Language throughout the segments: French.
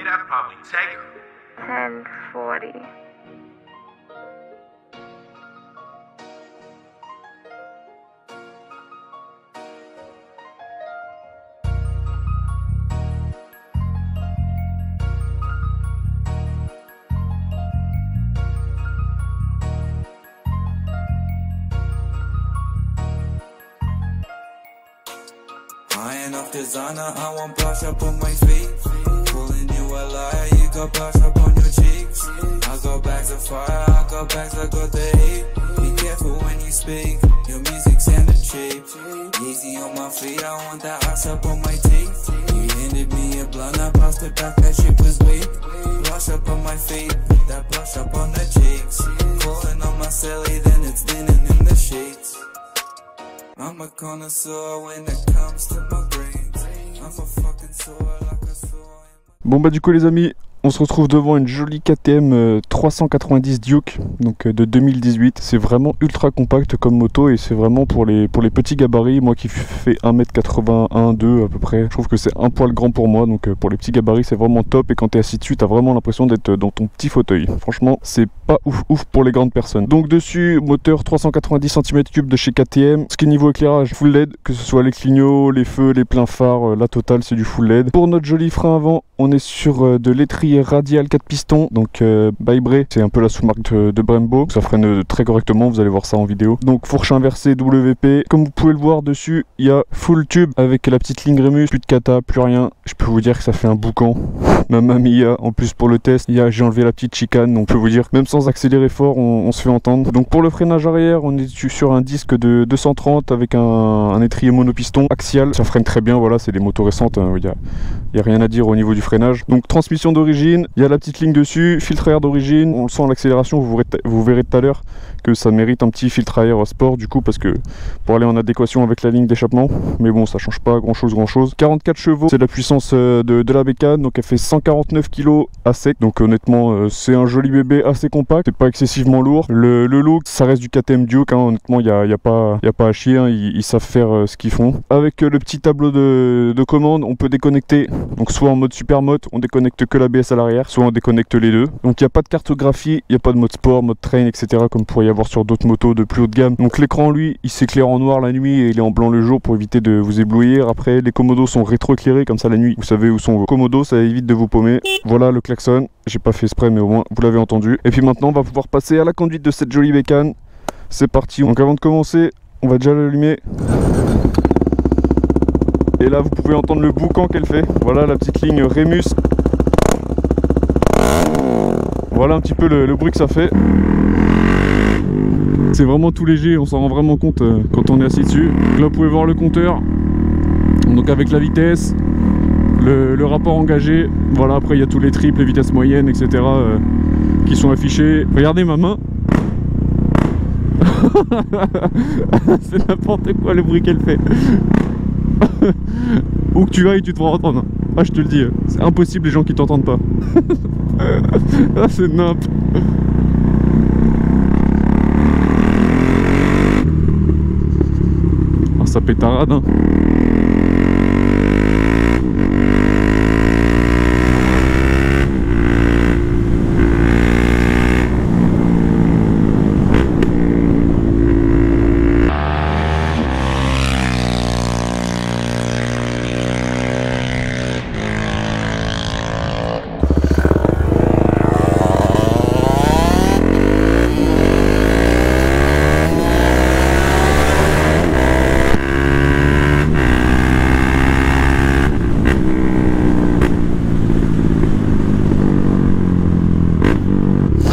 That'd probably take her. 10:40. I ain't off designer, I want blush up on my feet. Calling you a liar, you got blush up on your cheeks. I got bags of fire, I got bags, I got the heat. Be careful when you speak, your music's sounding cheap. Easy on my feet, I want that ice up on my teeth. You handed me a blunt, I passed it back, that shit was weak. Blush up on my feet, that blush up on the cheeks. Calling on my celly, then it's linen in the sheets. I'm a connoisseur when it comes to my brains. I'm a fucking sore like a sore. Bon bah du coup les amis, on se retrouve devant une jolie KTM 390 Duke, donc de 2018. C'est vraiment ultra compact comme moto et c'est vraiment pour les petits gabarits. Moi qui fais 1m81, 2 à peu près, je trouve que c'est un poil grand pour moi. Donc pour les petits gabarits c'est vraiment top et quand t'es assis dessus t'as vraiment l'impression d'être dans ton petit fauteuil. Franchement c'est pas ouf pour les grandes personnes. Donc dessus, moteur 390 cm3 de chez KTM. Ce qui est niveau éclairage, full LED, que ce soit les clignots, les feux, les pleins phares, la totale c'est du full LED. Pour notre joli frein avant, on est sur de l'étrier radial 4 pistons, donc by Bray, c'est un peu la sous-marque de Brembo, ça freine très correctement, vous allez voir ça en vidéo. Donc fourche inversée WP, comme vous pouvez le voir dessus, il y a full tube avec la petite ligne Remus, plus de kata, plus rien. Je peux vous dire que ça fait un boucan, mamma mia. En plus pour le test, j'ai enlevé la petite chicane, donc je peux vous dire, même sans accélérer fort, on se fait entendre. Donc pour le freinage arrière, on est sur un disque de 230 avec un étrier monopiston axial, ça freine très bien, voilà, c'est des motos récentes, il y a rien à dire au niveau du freinage. Donc transmission d'origine, il y a la petite ligne dessus, filtre à air d'origine, on le sent à l'accélération, vous verrez tout à l'heure que ça mérite un petit filtre à air sport du coup parce que pour aller en adéquation avec la ligne d'échappement, mais bon ça change pas grand chose. 44 chevaux, c'est la puissance de la bécane, donc elle fait 149 kg à sec, donc honnêtement c'est un joli bébé assez compact, c'est pas excessivement lourd. Le look ça reste du KTM Duke, hein, honnêtement il y a pas à chier, hein, ils savent faire ce qu'ils font. Avec le petit tableau de commande, on peut déconnecter, donc soit en mode super mode, on déconnecte que l'ABS à l'arrière, soit on déconnecte les deux. Donc il n'y a pas de cartographie, il n'y a pas de mode sport, mode train, etc. comme pourrait y avoir sur d'autres motos de plus haut de gamme. Donc l'écran lui, il s'éclaire en noir la nuit et il est en blanc le jour pour éviter de vous éblouir. Après les commodos sont rétro-éclairés, comme ça la nuit, vous savez où sont vos commodos, ça évite de vous paumer. Voilà le klaxon, j'ai pas fait exprès mais au moins vous l'avez entendu. Et puis maintenant on va pouvoir passer à la conduite de cette jolie bécane. C'est parti, donc avant de commencer, on va déjà l'allumer. Et là vous pouvez entendre le boucan qu'elle fait. Voilà la petite ligne Remus. Voilà un petit peu le bruit que ça fait. C'est vraiment tout léger, on s'en rend vraiment compte quand on est assis dessus. Donc là vous pouvez voir le compteur, donc avec la vitesse, le rapport engagé. Voilà, après il y a tous les triples, les vitesses moyennes, etc. Qui sont affichés. Regardez ma main. C'est n'importe quoi le bruit qu'elle fait. Où que tu ailles tu te feras entendre. Ah je te le dis, c'est impossible les gens qui t'entendent pas. Ah c'est nimp. Ah ça pétarade hein.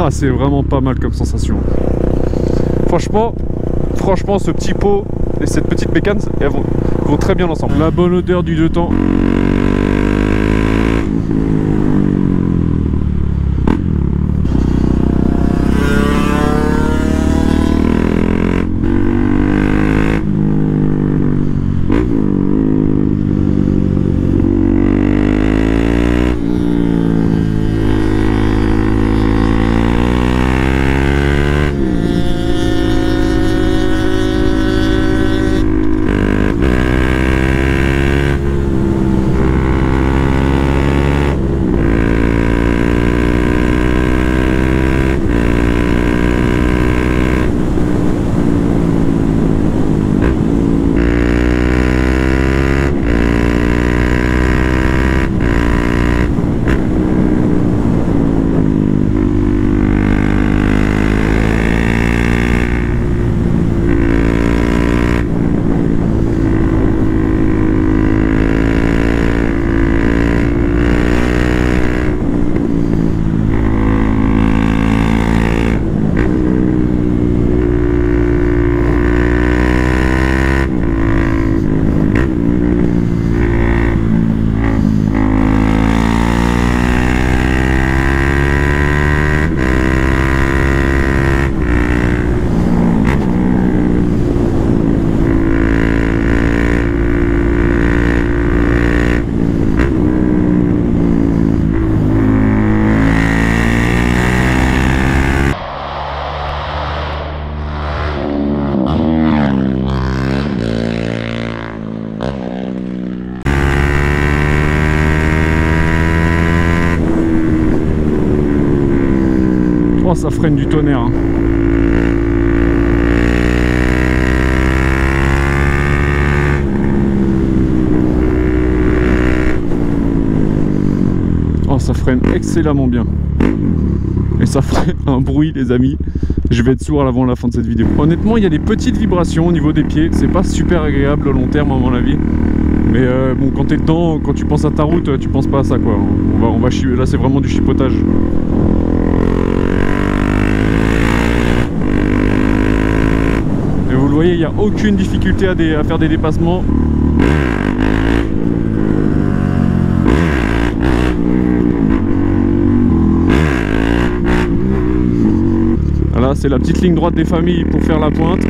Ah, c'est vraiment pas mal comme sensation. Franchement ce petit pot et cette petite bécane, elles vont très bien ensemble. La bonne odeur du deux temps. ça freine du tonnerre. Hein. Oh, ça freine excellemment bien. Et ça ferait un bruit, les amis. Je vais être sourd avant la fin de cette vidéo. Honnêtement, il y a des petites vibrations au niveau des pieds. C'est pas super agréable au long terme, à mon avis. Mais bon, quand t'es dedans, quand tu penses à ta route, tu penses pas à ça, quoi. Là, c'est vraiment du chipotage. Et vous le voyez, il n'y a aucune difficulté à faire des dépassements. Là, c'est la petite ligne droite des familles pour faire la pointe.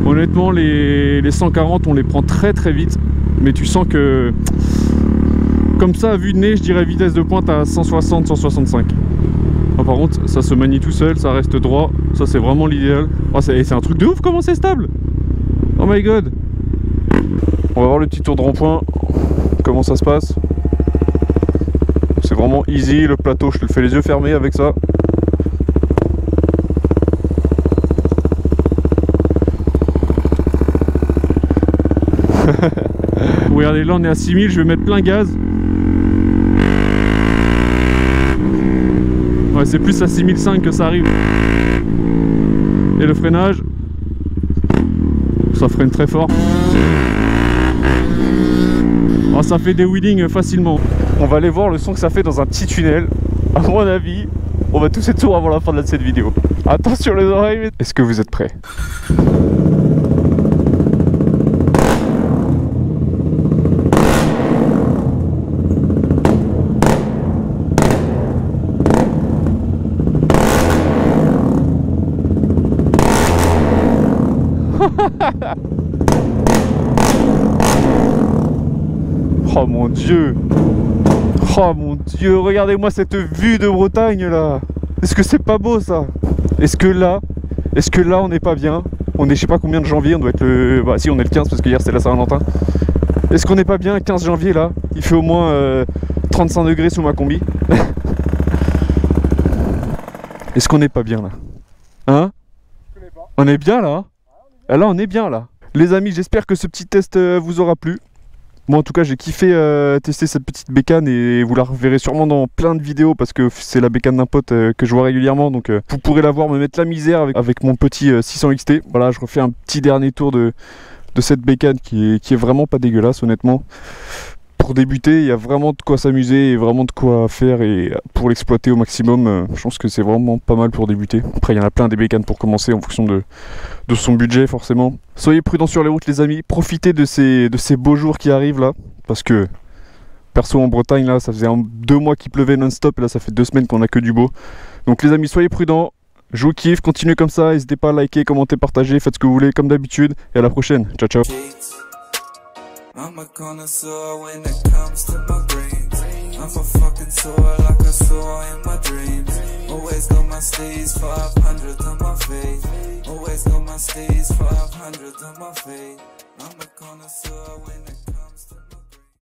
Honnêtement, les 140, on les prend très très vite, mais tu sens que, comme ça, à vue de nez, je dirais vitesse de pointe à 160-165. Ah, par contre, ça se manie tout seul, ça reste droit, ça c'est vraiment l'idéal. Oh, c'est un truc de ouf comment c'est stable. Oh my god. On va voir le petit tour de rond-point, comment ça se passe. C'est vraiment easy, le plateau, je te le fais les yeux fermés avec ça. Regardez, là on est à 6000, je vais mettre plein gaz. Ouais, c'est plus à 6005 que ça arrive. Et le freinage, ça freine très fort. Oh, ça fait des wheelings facilement. On va aller voir le son que ça fait dans un petit tunnel. À mon avis, on va tous être sourds avant la fin de cette vidéo. Attention les oreilles. Est-ce que vous êtes prêts? Oh mon Dieu! Oh mon Dieu! Regardez-moi cette vue de Bretagne là! Est-ce que c'est pas beau ça? Est-ce que là on n'est pas bien? On est je sais pas combien de janvier, on doit être le... Bah si, on est le 15 parce que hier c'était la Saint-Valentin. Est-ce qu'on n'est pas bien 15 janvier là? Il fait au moins 35 degrés sous ma combi. Est-ce qu'on n'est pas bien là? Hein? On est bien là? Là on est bien là. Les amis, j'espère que ce petit test vous aura plu. Moi en tout cas j'ai kiffé tester cette petite bécane et vous la reverrez sûrement dans plein de vidéos parce que c'est la bécane d'un pote que je vois régulièrement, donc vous pourrez la voir me mettre la misère avec mon petit 600 XT. Voilà, je refais un petit dernier tour de cette bécane qui est vraiment pas dégueulasse honnêtement. Pour débuter, il y a vraiment de quoi s'amuser et vraiment de quoi faire, et pour l'exploiter au maximum, je pense que c'est vraiment pas mal pour débuter. Après il y en a plein des bécanes pour commencer en fonction de son budget forcément. Soyez prudents sur les routes les amis, profitez de ces beaux jours qui arrivent là, parce que perso en Bretagne là ça faisait 2 mois qu'il pleuvait non-stop et là ça fait 2 semaines qu'on a que du beau. Donc les amis, soyez prudents, je vous kiffe, continuez comme ça, n'hésitez pas à liker, commenter, partager, faites ce que vous voulez comme d'habitude et à la prochaine, ciao ciao. I'm a connoisseur when it comes to my brains. I'm a fucking soar like a soar in my dreams. Always got my steez 500 on my face. Always got my steez 500 on my face. I'm a connoisseur when it